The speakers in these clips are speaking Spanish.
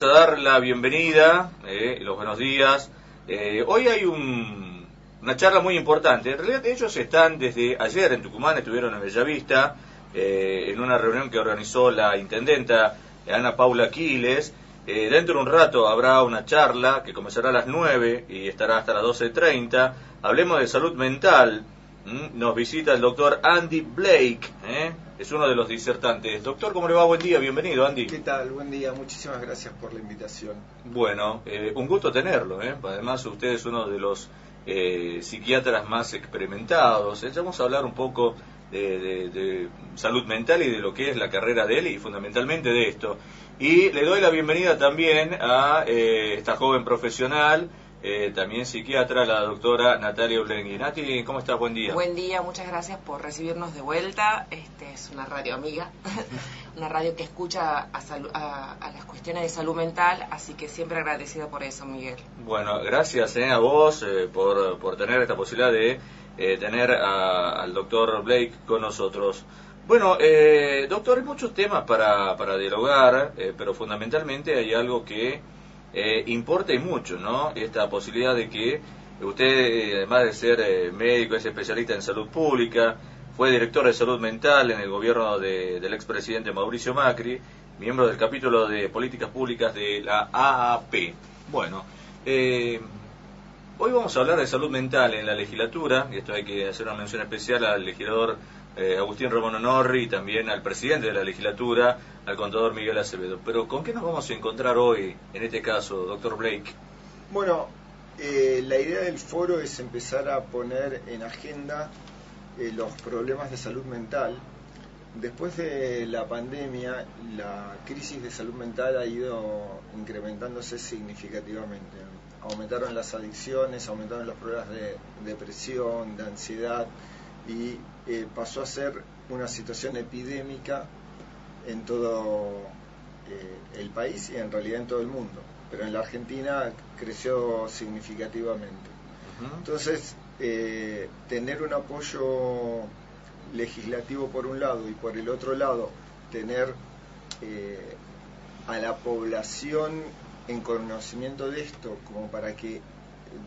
A dar la bienvenida, los buenos días. Hoy hay una charla muy importante. En realidad ellos están desde ayer en Tucumán, estuvieron en Bellavista, en una reunión que organizó la intendenta Ana Paula Quiles. Dentro de un rato habrá una charla que comenzará a las 9 y estará hasta las 12:30. Hablemos de salud mental. Nos visita el doctor Andy Blake, es uno de los disertantes. Doctor, ¿cómo le va? Buen día, bienvenido, Andy. ¿Qué tal? Buen día, muchísimas gracias por la invitación. Bueno, un gusto tenerlo, además usted es uno de los psiquiatras más experimentados. Vamos a hablar un poco de salud mental y de lo que es la carrera de él y fundamentalmente de esto. Y le doy la bienvenida también a esta joven profesional, también psiquiatra, la doctora Natalia Ulengui. Nati, ¿cómo estás? Buen día. Buen día, muchas gracias por recibirnos de vuelta. Es una radio amiga, una radio que escucha a las cuestiones de salud mental, así que siempre agradecida por eso, Miguel. Bueno, gracias a vos por tener esta posibilidad de tener al doctor Blake con nosotros. Bueno, doctor, hay muchos temas para dialogar, pero fundamentalmente hay algo que importa y mucho, ¿no? Esta posibilidad de que usted, además de ser médico, es especialista en salud pública, fue director de salud mental en el gobierno del expresidente Mauricio Macri, miembro del capítulo de políticas públicas de la AAP. Bueno, hoy vamos a hablar de salud mental en la legislatura, y esto hay que hacer una mención especial al legislador Agustín Romano Norri y también al presidente de la legislatura, al contador Miguel Acevedo. Pero ¿con qué nos vamos a encontrar hoy, en este caso, doctor Blake? Bueno, la idea del foro es empezar a poner en agenda los problemas de salud mental. Después de la pandemia, la crisis de salud mental ha ido incrementándose significativamente. Aumentaron las adicciones, aumentaron los problemas de depresión, de ansiedad, y pasó a ser una situación epidémica en todo el país y en realidad en todo el mundo, pero en la Argentina creció significativamente. Entonces, tener un apoyo legislativo por un lado y por el otro lado tener a la población en conocimiento de esto como para que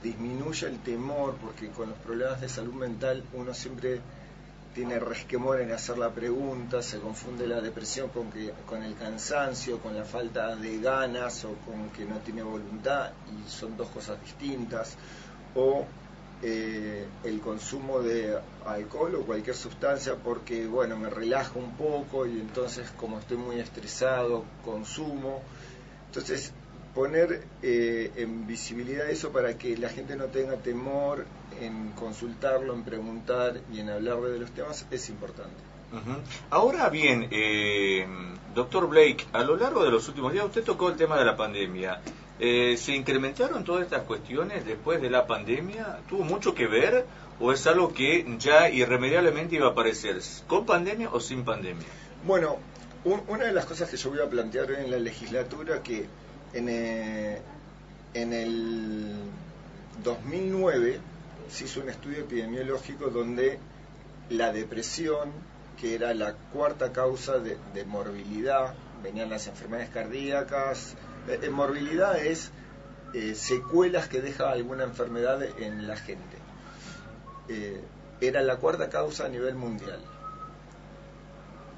disminuya el temor, porque con los problemas de salud mental uno siempre tiene resquemor en hacer la pregunta, se confunde la depresión con el cansancio, con la falta de ganas o con que no tiene voluntad, y son dos cosas distintas, o el consumo de alcohol o cualquier sustancia porque, bueno, me relajo un poco y entonces como estoy muy estresado, consumo. Entonces, poner en visibilidad eso para que la gente no tenga temor en consultarlo, en preguntar y en hablar de los temas es importante. Ahora bien, doctor Blake, a lo largo de los últimos días usted tocó el tema de la pandemia. ¿Se incrementaron todas estas cuestiones después de la pandemia? ¿Tuvo mucho que ver o es algo que ya irremediablemente iba a aparecer, con pandemia o sin pandemia? Bueno, una de las cosas que yo voy a plantear en la legislatura, que en el 2009 se hizo un estudio epidemiológico donde la depresión, que era la cuarta causa de morbilidad, venían las enfermedades cardíacas. Morbilidad es secuelas que deja alguna enfermedad en la gente. Era la cuarta causa a nivel mundial.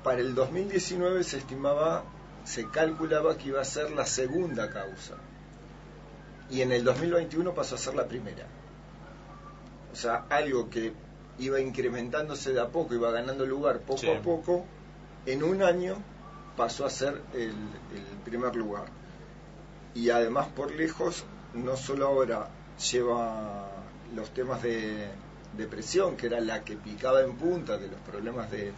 Para el 2019 se calculaba que iba a ser la segunda causa. Y en el 2021 pasó a ser la primera. O sea, algo que iba incrementándose de a poco, iba ganando lugar poco a poco, en un año pasó a ser el primer lugar. Y además, por lejos, no solo ahora lleva los temas de depresión, que era la que picaba en punta de los problemas de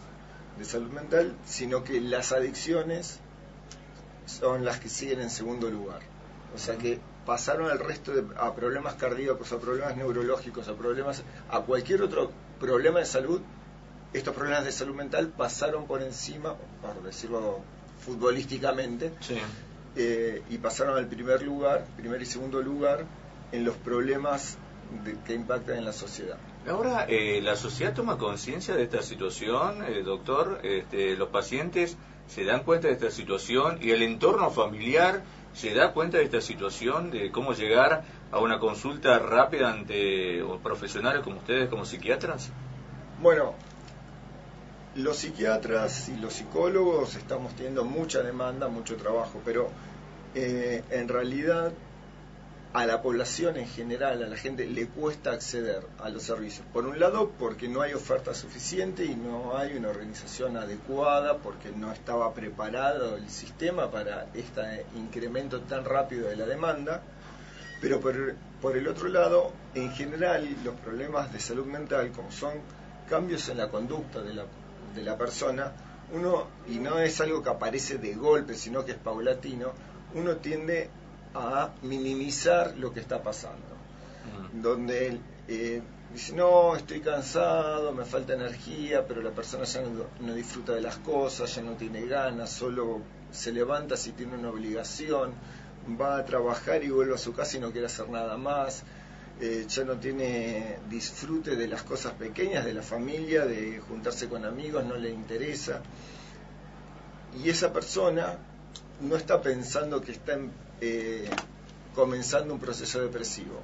salud mental, sino que las adicciones son las que siguen en segundo lugar. O sea que pasaron al resto a problemas cardíacos, a problemas neurológicos, a cualquier otro problema de salud. Estos problemas de salud mental pasaron por encima, por decirlo futbolísticamente, y pasaron al primer y segundo lugar en los problemas que impactan en la sociedad. Ahora, ¿la sociedad toma conciencia de esta situación, doctor? Los pacientes se dan cuenta de esta situación y el entorno familiar ¿Se da cuenta de esta situación, de cómo llegar a una consulta rápida ante profesionales como ustedes, como psiquiatras? Bueno, los psiquiatras y los psicólogos estamos teniendo mucha demanda, mucho trabajo, pero en realidad a la población en general, a la gente le cuesta acceder a los servicios. Por un lado, porque no hay oferta suficiente y no hay una organización adecuada, porque no estaba preparado el sistema para este incremento tan rápido de la demanda. Pero por el otro lado, en general, los problemas de salud mental, como son cambios en la conducta de la persona, y no es algo que aparece de golpe, sino que es paulatino, uno tiende a minimizar lo que está pasando. Donde dice, no, estoy cansado, me falta energía, pero la persona ya no disfruta de las cosas, ya no tiene ganas, solo se levanta si tiene una obligación, va a trabajar y vuelve a su casa y no quiere hacer nada más, ya no tiene disfrute de las cosas pequeñas, de la familia, de juntarse con amigos, no le interesa. Y esa persona no está pensando que está comenzando un proceso depresivo.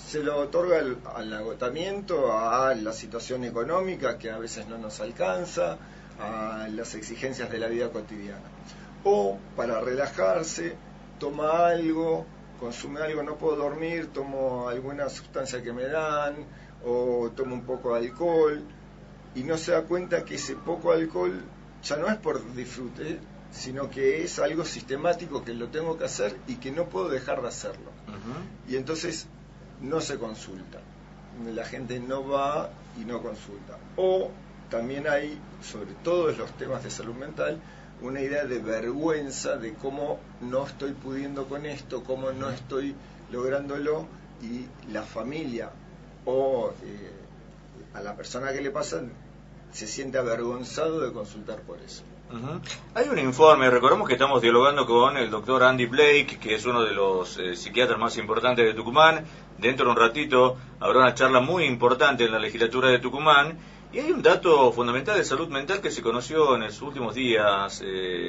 Se lo otorga al agotamiento, a la situación económica que a veces no nos alcanza, a las exigencias de la vida cotidiana. O para relajarse, toma algo, consume algo, no puedo dormir, tomo alguna sustancia que me dan, o tomo un poco de alcohol, y no se da cuenta que ese poco alcohol ya no es por disfrute, sino que es algo sistemático que lo tengo que hacer y que no puedo dejar de hacerlo. Y entonces no se consulta. La gente no va y no consulta. O también hay, sobre todos los temas de salud mental, una idea de vergüenza de cómo no estoy pudiendo con esto, cómo no estoy lográndolo, y la familia o a la persona que le pasa se siente avergonzado de consultar por eso. Hay un informe, recordemos que estamos dialogando con el doctor Andy Blake, que es uno de los psiquiatras más importantes de Tucumán. Dentro de un ratito habrá una charla muy importante en la legislatura de Tucumán. Y hay un dato fundamental de salud mental que se conoció en los últimos días,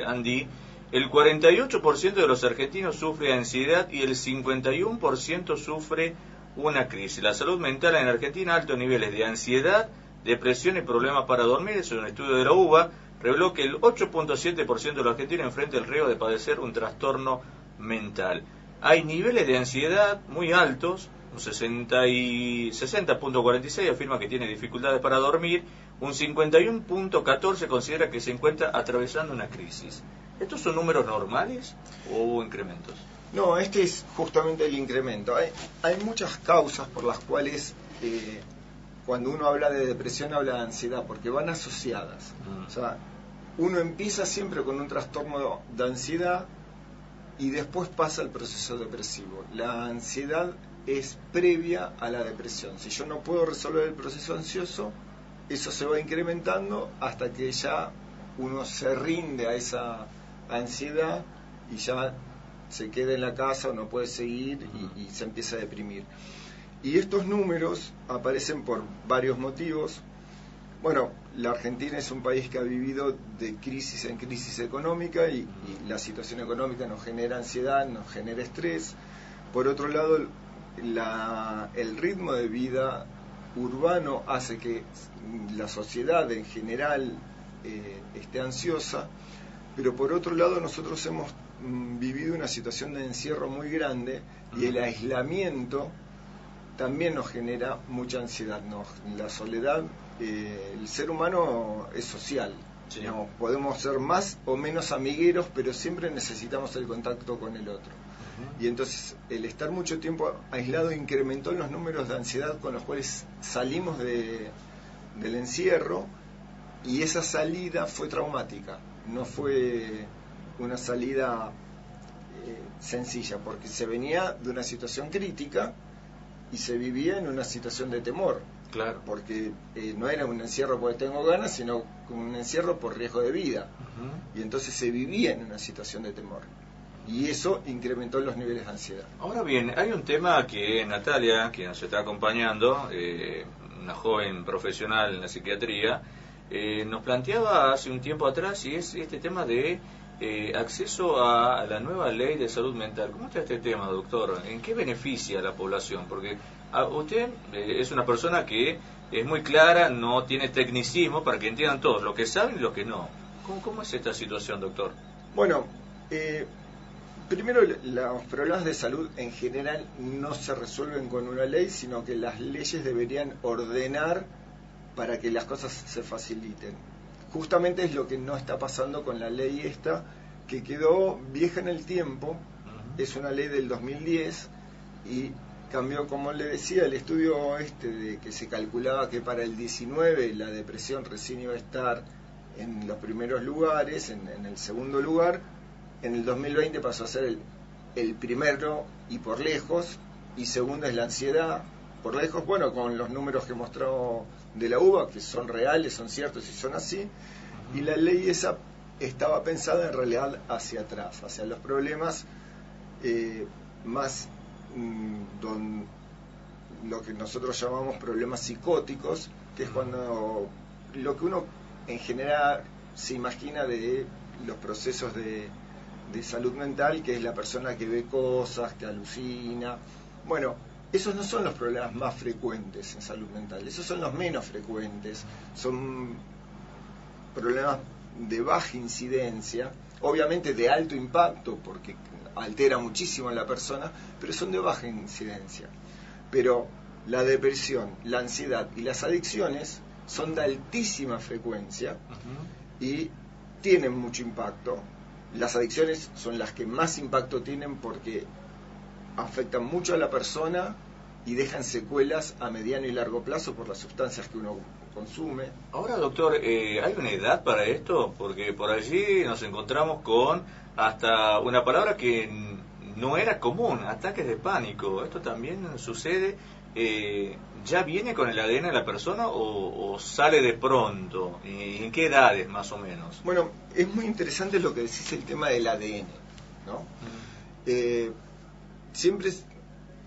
Andy. El 48% de los argentinos sufre ansiedad y el 51% sufre una crisis. La salud mental en Argentina, altos niveles de ansiedad, depresión y problemas para dormir. Es un estudio de la UBA. Reveló que el 8.7% de los argentinos enfrenta el riesgo de padecer un trastorno mental. Hay niveles de ansiedad muy altos, un 60.46 afirma que tiene dificultades para dormir, un 51.14 considera que se encuentra atravesando una crisis. ¿Estos son números normales o hubo incrementos? No, este es justamente el incremento. Hay muchas causas por las cuales cuando uno habla de depresión habla de ansiedad, porque van asociadas. O sea, uno empieza siempre con un trastorno de ansiedad y después pasa al proceso depresivo. La ansiedad es previa a la depresión. Si yo no puedo resolver el proceso ansioso, eso se va incrementando hasta que ya uno se rinde a esa ansiedad y ya se queda en la casa o no puede seguir y se empieza a deprimir. Y estos números aparecen por varios motivos. Bueno, la Argentina es un país que ha vivido de crisis en crisis económica y la situación económica nos genera ansiedad, nos genera estrés. Por otro lado, el ritmo de vida urbano hace que la sociedad en general esté ansiosa, pero por otro lado nosotros hemos vivido una situación de encierro muy grande y el aislamiento también nos genera mucha ansiedad. La soledad, el ser humano es social. Sí. No, podemos ser más o menos amigueros, pero siempre necesitamos el contacto con el otro. Y entonces el estar mucho tiempo aislado incrementó los números de ansiedad con los cuales salimos del encierro, y esa salida fue traumática, no fue una salida sencilla, porque se venía de una situación crítica y se vivía en una situación de temor. Claro. Porque no era un encierro porque tengo ganas, sino un encierro por riesgo de vida. Y entonces se vivía en una situación de temor. Y eso incrementó los niveles de ansiedad. Ahora bien, hay un tema que Natalia, que nos está acompañando, una joven profesional en la psiquiatría, nos planteaba hace un tiempo atrás, y es este tema de acceso a la nueva ley de salud mental. ¿Cómo está este tema, doctor? ¿En qué beneficia a la población? Porque usted es una persona que es muy clara, no tiene tecnicismo para que entiendan todos, lo que saben y lo que no. ¿Cómo es esta situación, doctor? Bueno, primero, los problemas de salud en general no se resuelven con una ley, sino que las leyes deberían ordenar para que las cosas se faciliten. Justamente es lo que no está pasando con la ley esta, que quedó vieja en el tiempo. Es una ley del 2010 y cambió, como le decía, el estudio de que se calculaba que para el 19 la depresión recién iba a estar en los primeros lugares, en el segundo lugar. En el 2020 pasó a ser el primero y por lejos, y segundo es la ansiedad por lejos, bueno, con los números que mostró de la UBA, que son reales, son ciertos y son así, y la ley esa estaba pensada en realidad hacia atrás, hacia los problemas más, lo que nosotros llamamos problemas psicóticos, que es cuando lo que uno en general se imagina de los procesos de salud mental, que es la persona que ve cosas, que alucina. Bueno, esos no son los problemas más frecuentes en salud mental, esos son los menos frecuentes, son problemas de baja incidencia, obviamente de alto impacto porque altera muchísimo a la persona, pero son de baja incidencia. Pero la depresión, la ansiedad y las adicciones son de altísima frecuencia y tienen mucho impacto. Las adicciones son las que más impacto tienen porque afectan mucho a la persona y dejan secuelas a mediano y largo plazo por las sustancias que uno consume. Ahora, doctor, ¿hay una edad para esto? Porque por allí nos encontramos con hasta una palabra que no era común, ataques de pánico. ¿Esto también sucede? ¿Ya viene con el ADN de la persona o sale de pronto? ¿Y en qué edades más o menos? Bueno, es muy interesante lo que decís, el tema del ADN, ¿no? Siempre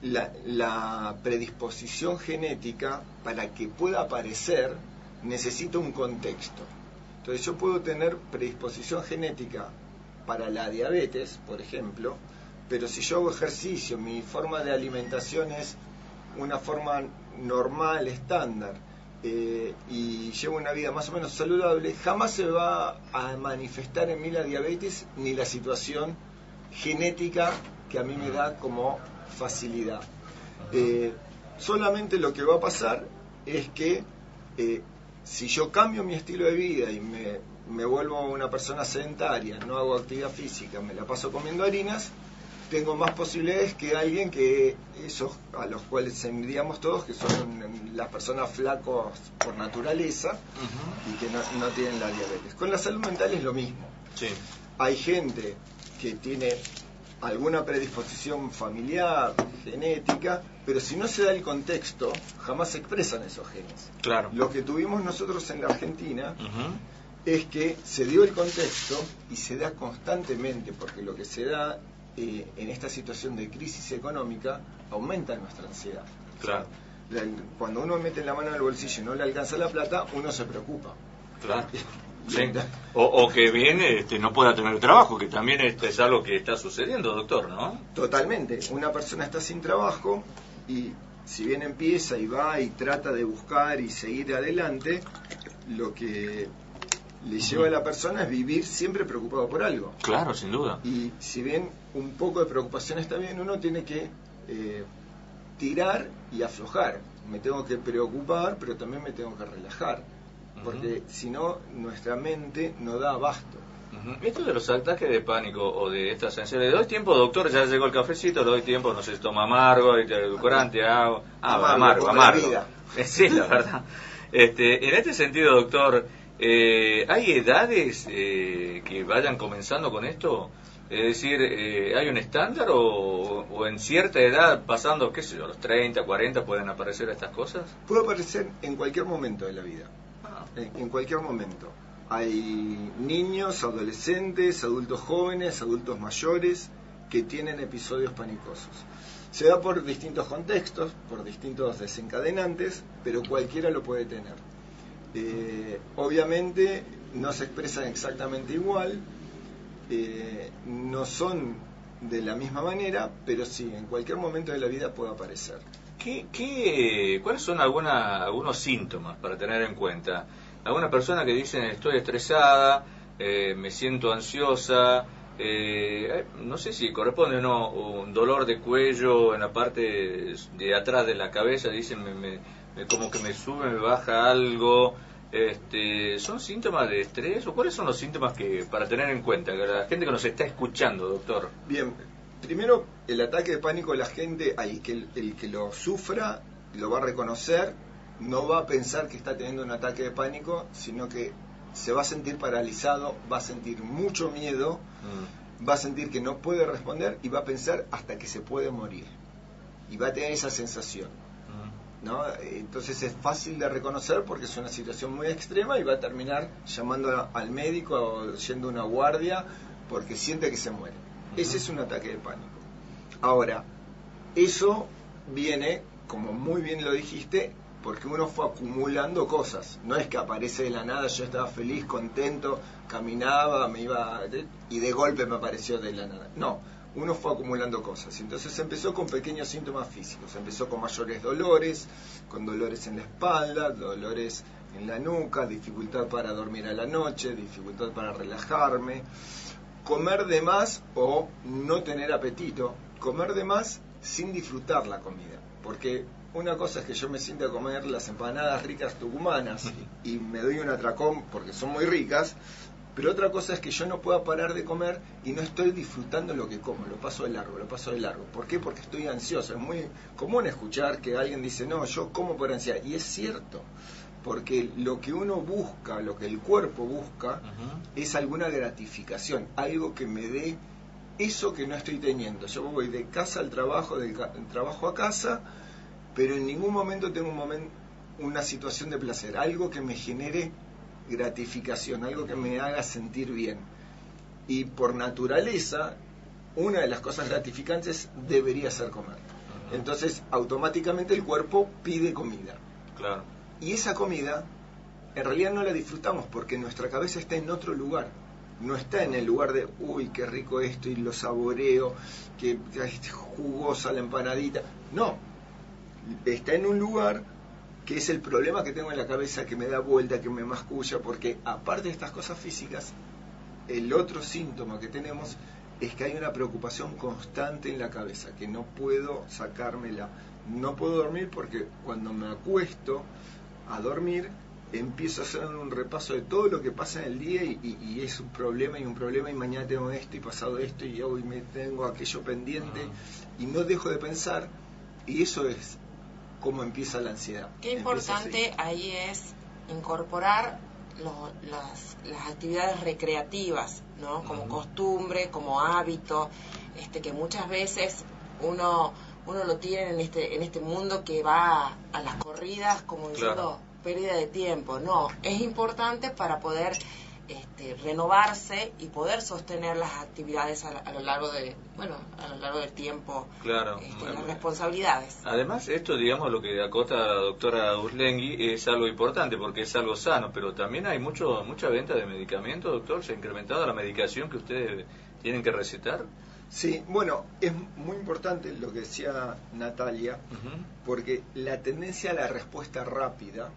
la predisposición genética, para que pueda aparecer, necesita un contexto. Entonces yo puedo tener predisposición genética para la diabetes, por ejemplo, pero si yo hago ejercicio, mi forma de alimentación es una forma normal, estándar, y llevo una vida más o menos saludable, jamás se va a manifestar en mí la diabetes ni la situación genética que a mí me da como facilidad. Solamente lo que va a pasar es que si yo cambio mi estilo de vida y me vuelvo una persona sedentaria, no hago actividad física, me la paso comiendo harinas, tengo más posibilidades que alguien que esos a los cuales envidiamos todos, que son las personas flacos por naturaleza y que no tienen la diabetes. Con la salud mental es lo mismo. Sí. Hay gente que tiene alguna predisposición familiar, genética, pero si no se da el contexto, jamás se expresan esos genes. Claro. Lo que tuvimos nosotros en la Argentina es que se dio el contexto y se da constantemente, porque lo que se da en esta situación de crisis económica aumenta nuestra ansiedad. Claro. O sea, cuando uno mete la mano en el bolsillo y no le alcanza la plata, uno se preocupa. Claro. Sí. O que bien no pueda tener trabajo, que también es algo que está sucediendo, doctor, ¿no? Totalmente. Una persona está sin trabajo y si bien empieza y va y trata de buscar y seguir adelante, lo que le lleva a la persona es vivir siempre preocupado por algo. Claro, sin duda. Y si bien un poco de preocupación está bien, uno tiene que tirar y aflojar. Me tengo que preocupar, pero también me tengo que relajar, porque si no, nuestra mente no da abasto. Esto de los ataques de pánico o de estas sensaciones, ¿le doy tiempo, doctor? Ya llegó el cafecito, le doy tiempo, no sé si toma amargo, edulcorante, amargo. Sí, la verdad. En este sentido, doctor, ¿hay edades que vayan comenzando con esto? Es decir, ¿hay un estándar o en cierta edad, pasando, qué sé yo, los 30, 40, pueden aparecer estas cosas? Puede aparecer en cualquier momento de la vida, en cualquier momento. Hay niños, adolescentes, adultos jóvenes, adultos mayores que tienen episodios panicosos. Se da por distintos contextos, por distintos desencadenantes, pero cualquiera lo puede tener. Obviamente no se expresan exactamente igual. no son de la misma manera, pero sí, en cualquier momento de la vida puede aparecer. ¿Cuáles son algunos síntomas para tener en cuenta? Algunas personas que dicen estoy estresada, me siento ansiosa, no sé si corresponde o no, un dolor de cuello en la parte de atrás de la cabeza, dicen como que me sube, me baja algo. ¿Son síntomas de estrés o cuáles son los síntomas que para tener en cuenta, que la gente que nos está escuchando, doctor? Bien, primero el ataque de pánico, la gente, el que lo sufra, lo va a reconocer, no va a pensar que está teniendo un ataque de pánico, sino que se va a sentir paralizado, va a sentir mucho miedo, va a sentir que no puede responder y va a pensar hasta que se puede morir. Y va a tener esa sensación, ¿no? Entonces es fácil de reconocer porque es una situación muy extrema y va a terminar llamando al médico o yendo a una guardia porque siente que se muere. Ese es un ataque de pánico. Ahora, eso viene, como muy bien lo dijiste, porque uno fue acumulando cosas. No es que aparece de la nada, yo estaba feliz, contento, caminaba, me iba y de golpe me apareció de la nada. No, uno fue acumulando cosas. Entonces empezó con pequeños síntomas físicos. Empezó con mayores dolores, con dolores en la espalda, dolores en la nuca, dificultad para dormir a la noche, dificultad para relajarme, comer de más o no tener apetito, comer de más sin disfrutar la comida. Porque una cosa es que yo me siento a comer las empanadas ricas tucumanas y me doy un atracón porque son muy ricas, pero otra cosa es que yo no pueda parar de comer y no estoy disfrutando lo que como, lo paso de largo. ¿Por qué? Porque estoy ansioso. Es muy común escuchar que alguien dice, no, yo como por ansiedad. Y es cierto, porque lo que uno busca, lo que el cuerpo busca, es alguna gratificación, algo que me dé eso que no estoy teniendo. Yo voy de casa al trabajo, del trabajo a casa, pero en ningún momento tengo una situación de placer, algo que me genere gratificación, algo que me haga sentir bien. Y por naturaleza, una de las cosas gratificantes debería ser comer. Entonces, automáticamente el cuerpo pide comida. Claro. Y esa comida, en realidad no la disfrutamos porque nuestra cabeza está en otro lugar. No está en el lugar de, uy, qué rico esto y lo saboreo, que jugosa la empanadita. No, está en un lugar que es el problema que tengo en la cabeza, que me da vuelta, que me masculla, porque aparte de estas cosas físicas, el otro síntoma que tenemos es que hay una preocupación constante en la cabeza, que no puedo sacármela. No puedo dormir porque cuando me acuesto a dormir, empiezo a hacer un repaso de todo lo que pasa en el día y es un problema y mañana tengo esto y pasado esto y hoy me tengo aquello pendiente y no dejo de pensar, y eso es cómo empieza la ansiedad. Qué importante ahí es incorporar las actividades recreativas, ¿no? Como costumbre, como hábito, que muchas veces uno lo tiene en este mundo que va a las corridas como diciendo pérdida de tiempo. No, es importante para poder renovarse y poder sostener las actividades a lo largo del tiempo, las responsabilidades. Además, esto, digamos, lo que acota la doctora Urlengui es algo importante porque es algo sano, pero también hay mucha venta de medicamentos, doctor. ¿Se ha incrementado la medicación que ustedes tienen que recetar? Sí, bueno, es muy importante lo que decía Natalia, porque la tendencia a la respuesta rápida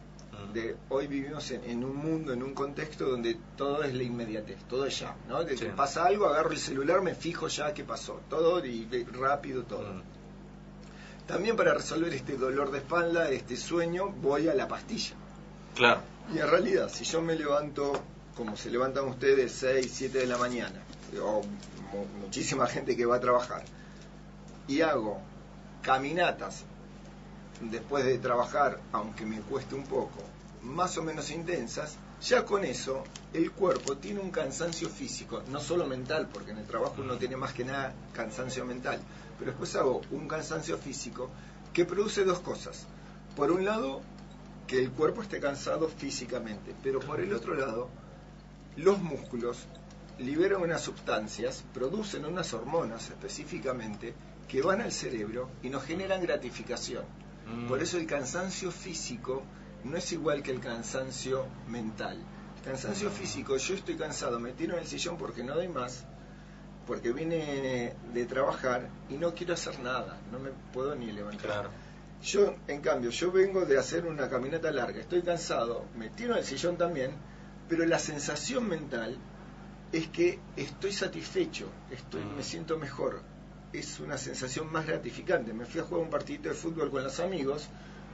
de hoy vivimos en un mundo, en un contexto donde todo es la inmediatez, todo es ya, ¿no? De que pasa algo, agarro el celular, me fijo ya qué pasó, todo y rápido todo. También para resolver este dolor de espalda, este sueño, voy a la pastilla. Claro. Y en realidad, si yo me levanto, como se levantan ustedes, 6, 7 de la mañana, o muchísima gente que va a trabajar, y hago caminatas después de trabajar, aunque me cueste un poco, más o menos intensas, ya con eso el cuerpo tiene un cansancio físico, no solo mental, porque en el trabajo uno tiene más que nada cansancio mental, pero después hago un cansancio físico que produce dos cosas. Por un lado, que el cuerpo esté cansado físicamente, pero por el otro lado, los músculos liberan unas sustancias, producen unas hormonas específicamente, que van al cerebro y nos generan gratificación. Por eso el cansancio físico no es igual que el cansancio mental. El cansancio físico, yo estoy cansado, me tiro en el sillón porque no doy más, porque vine de trabajar y no quiero hacer nada, no me puedo ni levantar. Claro. Yo, en cambio, yo vengo de hacer una caminata larga, estoy cansado, me tiro en el sillón también, pero la sensación mental es que estoy satisfecho, me siento mejor, es una sensación más gratificante. Me fui a jugar un partidito de fútbol con los amigos,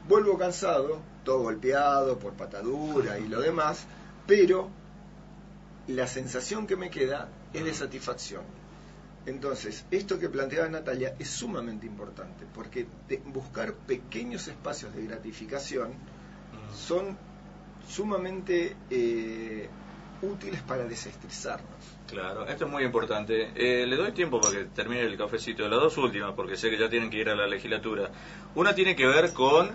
vuelvo cansado, todo golpeado por patadura y lo demás, pero la sensación que me queda es de satisfacción. Entonces, esto que planteaba Natalia es sumamente importante, porque buscar pequeños espacios de gratificación son sumamente útiles para desestresarnos. Claro, esto es muy importante. Le doy tiempo para que termine el cafecito de las dos últimas, porque sé que ya tienen que ir a la legislatura. Una tiene que ver con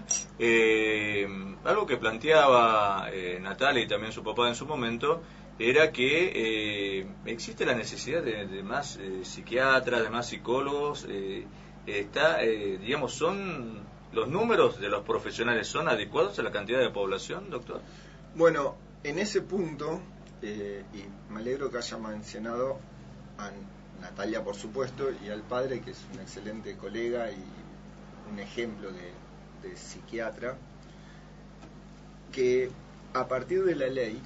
algo que planteaba Natalia y también su papá en su momento, era que existe la necesidad de más psiquiatras, de más psicólogos. Digamos, ¿son los números de los profesionales son adecuados a la cantidad de población, doctor? Bueno, en ese punto, y me alegro que haya mencionado a Natalia, por supuesto, y al padre, que es un excelente colega y un ejemplo de psiquiatra, que a partir de la ley,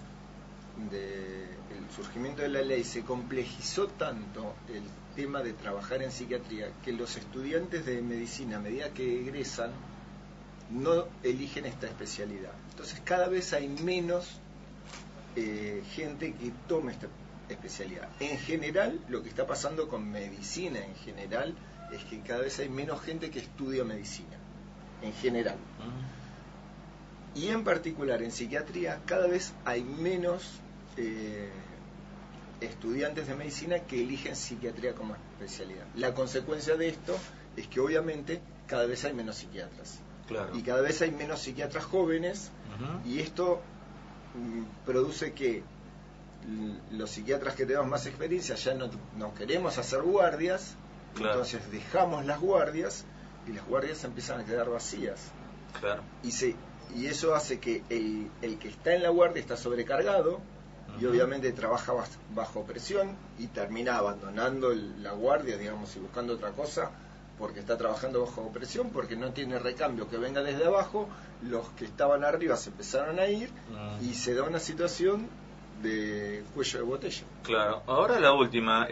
el surgimiento de la ley, se complejizó tanto el tema de trabajar en psiquiatría que los estudiantes de medicina, a medida que egresan, no eligen esta especialidad. Entonces cada vez hay menos gente que tome esta especialidad. En general, lo que está pasando con medicina en general es que cada vez hay menos gente que estudia medicina, en general. Y en particular en psiquiatría cada vez hay menos estudiantes de medicina que eligen psiquiatría como especialidad. La consecuencia de esto es que obviamente cada vez hay menos psiquiatras. Claro. Y cada vez hay menos psiquiatras jóvenes, y esto produce que los psiquiatras que tenemos más experiencia ya no queremos hacer guardias, claro. Entonces dejamos las guardias y las guardias empiezan a quedar vacías. Claro. Y eso hace que el que está en la guardia está sobrecargado y obviamente trabaja bajo presión y termina abandonando la guardia, digamos, y buscando otra cosa porque está trabajando bajo presión, porque no tiene recambio que venga desde abajo. Los que estaban arriba se empezaron a ir y se da una situación de cuello de botella. Claro. Ahora la última.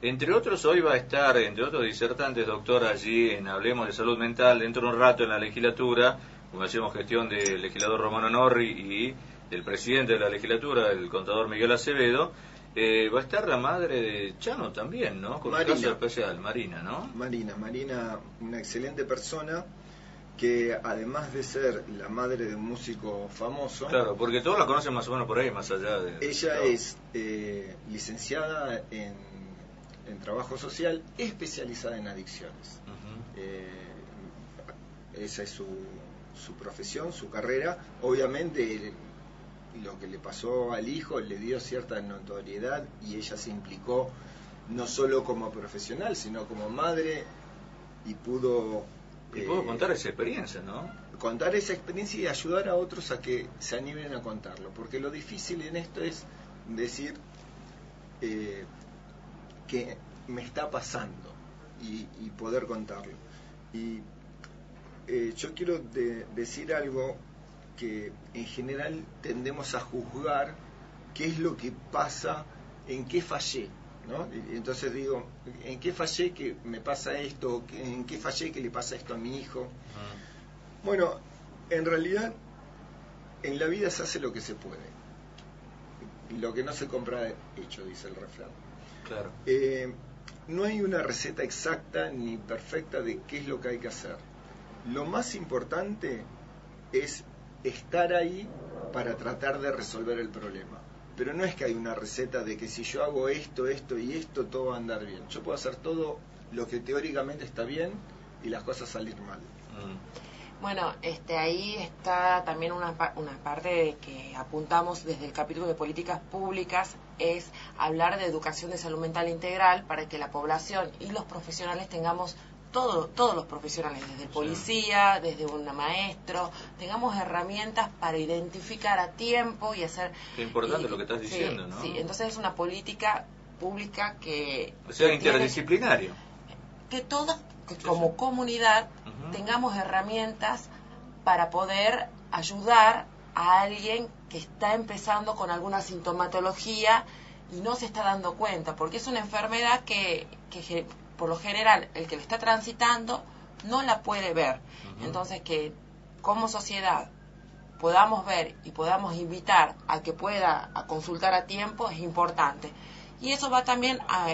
Entre otros, hoy va a estar, entre otros disertantes, doctor, allí en Hablemos de Salud Mental, dentro de un rato en la legislatura, como hacemos gestión del legislador Romano Norri y del presidente de la legislatura, el contador Miguel Acevedo. Va a estar la madre de Chano también, ¿no? Con un caso especial, Marina, ¿no? Marina, una excelente persona que además de ser la madre de un músico famoso... Claro, porque todos la conocen más o menos por ahí, más allá de... Ella es licenciada en trabajo social, especializada en adicciones. Esa es su profesión, su carrera. Obviamente lo que le pasó al hijo le dio cierta notoriedad y ella se implicó no solo como profesional, sino como madre, y pudo contar esa experiencia, ¿no? Contar esa experiencia y ayudar a otros a que se animen a contarlo, porque lo difícil en esto es decir que me está pasando y poder contarlo. Y yo quiero decir algo que en general tendemos a juzgar qué es lo que pasa, en qué fallé, ¿no? Entonces digo, ¿en qué fallé que me pasa esto? ¿En qué fallé que le pasa esto a mi hijo? Bueno, en realidad en la vida se hace lo que se puede. Lo que no se compra hecho, dice el refrán. Claro. No hay una receta exacta ni perfecta de qué es lo que hay que hacer. Lo más importante es estar ahí para tratar de resolver el problema. Pero no es que hay una receta de que si yo hago esto, esto y esto, todo va a andar bien. Yo puedo hacer todo lo que teóricamente está bien y las cosas salir mal. Bueno, ahí está también una parte de que apuntamos desde el capítulo de políticas públicas, es hablar de educación de salud mental integral para que la población y los profesionales tengamos todos los profesionales, desde el policía, desde un maestro, tengamos herramientas para identificar a tiempo y hacer... Qué importante lo que estás diciendo, ¿no? Sí, entonces es una política pública que... O sea, que interdisciplinario. que todos, como comunidad, tengamos herramientas para poder ayudar a alguien que está empezando con alguna sintomatología y no se está dando cuenta, porque es una enfermedad que por lo general el que lo está transitando no la puede ver. Entonces, que como sociedad podamos ver y podamos invitar a que pueda a consultar a tiempo es importante. Y eso va también a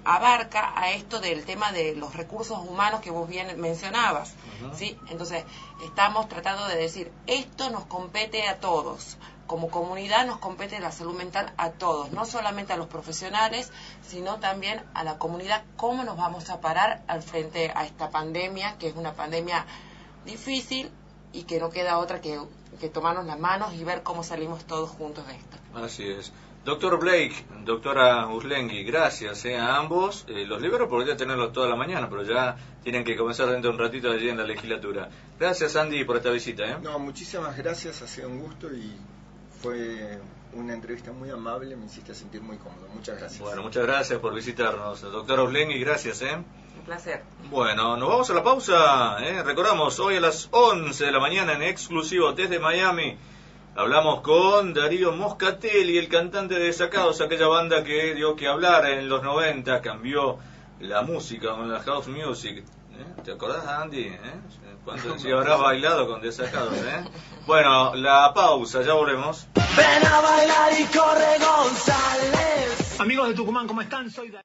abarca a esto del tema de los recursos humanos que vos bien mencionabas, ¿sí? Entonces, estamos tratando de decir, esto nos compete a todos. Como comunidad nos compete la salud mental a todos, no solamente a los profesionales, sino también a la comunidad, cómo nos vamos a parar al frente a esta pandemia, que es una pandemia difícil y que no queda otra que tomarnos las manos y ver cómo salimos todos juntos de esto. Así es. Doctor Blake, doctora Uslengui, gracias a ambos. Los libero porque voy a tenerlos toda la mañana, pero ya tienen que comenzar dentro de un ratito allí en la legislatura. Gracias, Andy, por esta visita. No, muchísimas gracias, ha sido un gusto y fue una entrevista muy amable, me hiciste sentir muy cómodo. Muchas gracias. Bueno, muchas gracias por visitarnos. Doctora Uslengui, gracias. Un placer. Bueno, nos vamos a la pausa. Recordamos, hoy a las 11 de la mañana en exclusivo desde Miami. Hablamos con Darío Moscatelli, el cantante de Desacados, aquella banda que dio que hablar en los 90, cambió la música con la house music. ¿Te acordás, Andy? Si habrás bailado con Desacados, Bueno, la pausa, ya volvemos. Ven a bailar y corre, González. Amigos de Tucumán, ¿cómo están? Soy Darío.